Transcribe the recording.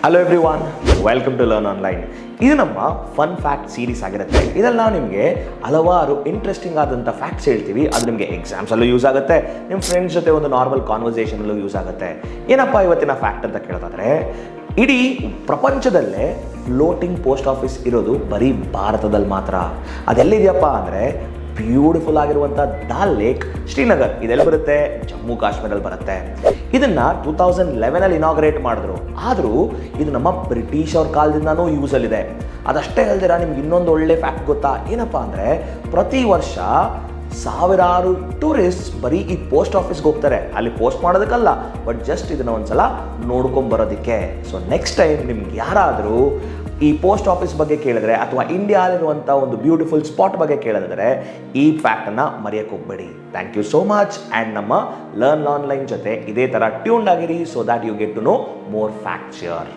Hello everyone, welcome to learn online. ಇದು ನಮ್ಮ fun fact series ಆಗಿರುತ್ತೆ. ಇದರಲ್ಲಿ ನಾವು ನಿಮಗೆ ಹಲವಾರು ಇಂಟ್ರೆಸ್ಟಿಂಗ್ ಆದಂಥ ಫ್ಯಾಕ್ಟ್ಸ್ ಹೇಳ್ತೀವಿ. ಅದು ನಿಮಗೆ ಎಕ್ಸಾಮ್ಸಲ್ಲೂ ಯೂಸ್ ಆಗುತ್ತೆ, ನಿಮ್ಮ ಫ್ರೆಂಡ್ಸ್ ಜೊತೆ ಒಂದು ನಾರ್ಮಲ್ ಕಾನ್ವರ್ಸೇಷನಲ್ಲೂ ಯೂಸ್ ಆಗುತ್ತೆ. ಏನಪ್ಪ ಇವತ್ತಿನ ಫ್ಯಾಕ್ಟ್ ಅಂತ ಕೇಳೋದಾದರೆ, ಇಡೀ ಪ್ರಪಂಚದಲ್ಲೇ ಫ್ಲೋಟಿಂಗ್ ಪೋಸ್ಟ್ ಆಫೀಸ್ ಇರೋದು ಬರೀ ಭಾರತದಲ್ಲಿ ಮಾತ್ರ. ಅದೆಲ್ಲಿದೆಯಪ್ಪ ಅಂದರೆ ಬ್ಯೂಟಿಫುಲ್ ಆಗಿರುವಂಥ ದಾಲ್ ಲೇಕ್, ಶ್ರೀನಗರ್. ಇದೆಲ್ಲ ಬರುತ್ತೆ, ಜಮ್ಮು ಕಾಶ್ಮೀರಲ್ಲಿ ಬರುತ್ತೆ. ಇದನ್ನು 2011 ಇನಾಗ್ರೇಟ್ ಮಾಡಿದ್ರು. ಆದರೂ ಇದು ನಮ್ಮ ಬ್ರಿಟಿಷ್ ಅವ್ರ ಕಾಲದಿಂದನೂ ಯೂಸಲ್ಲಿದೆ. ಅದಷ್ಟೇ ಅಲ್ದಿರ ನಿಮ್ಗೆ ಇನ್ನೊಂದು ಒಳ್ಳೆ ಫ್ಯಾಕ್ಟ್ ಗೊತ್ತಾ? ಏನಪ್ಪ ಅಂದರೆ ಪ್ರತಿ ವರ್ಷ ಸಾವಿರಾರು ಟೂರಿಸ್ಟ್ ಬರೀ ಈ ಪೋಸ್ಟ್ ಆಫೀಸ್ಗೆ ಹೋಗ್ತಾರೆ. ಅಲ್ಲಿ ಪೋಸ್ಟ್ ಮಾಡೋದಕ್ಕಲ್ಲ, ಬಟ್ ಜಸ್ಟ್ ಇದನ್ನು ಒಂದ್ಸಲ ನೋಡ್ಕೊಂಬರೋದಕ್ಕೆ. ಸೊ ನೆಕ್ಸ್ಟ್ ಟೈಮ್ ನಿಮ್ಗೆ ಯಾರಾದರೂ ಈ ಪೋಸ್ಟ್ ಆಫೀಸ್ ಬಗ್ಗೆ ಕೇಳಿದ್ರೆ ಅಥವಾ ಇಂಡಿಯಾದಲ್ಲಿರುವಂಥ ಒಂದು ಬ್ಯೂಟಿಫುಲ್ ಸ್ಪಾಟ್ ಬಗ್ಗೆ ಕೇಳಿದ್ರೆ ಈ ಫ್ಯಾಕ್ಟನ್ನು ಮರೆಯೋಕ್ಕೆ ಹೋಗಬೇಡಿ. Thank you so much. And ನಮ್ಮ ಲರ್ನ್ ಆನ್ಲೈನ್ ಜೊತೆ ಇದೇ ಥರ ಟ್ಯೂನ್ಡ್ ಆಗಿರಿ, so that you get to know more facts here.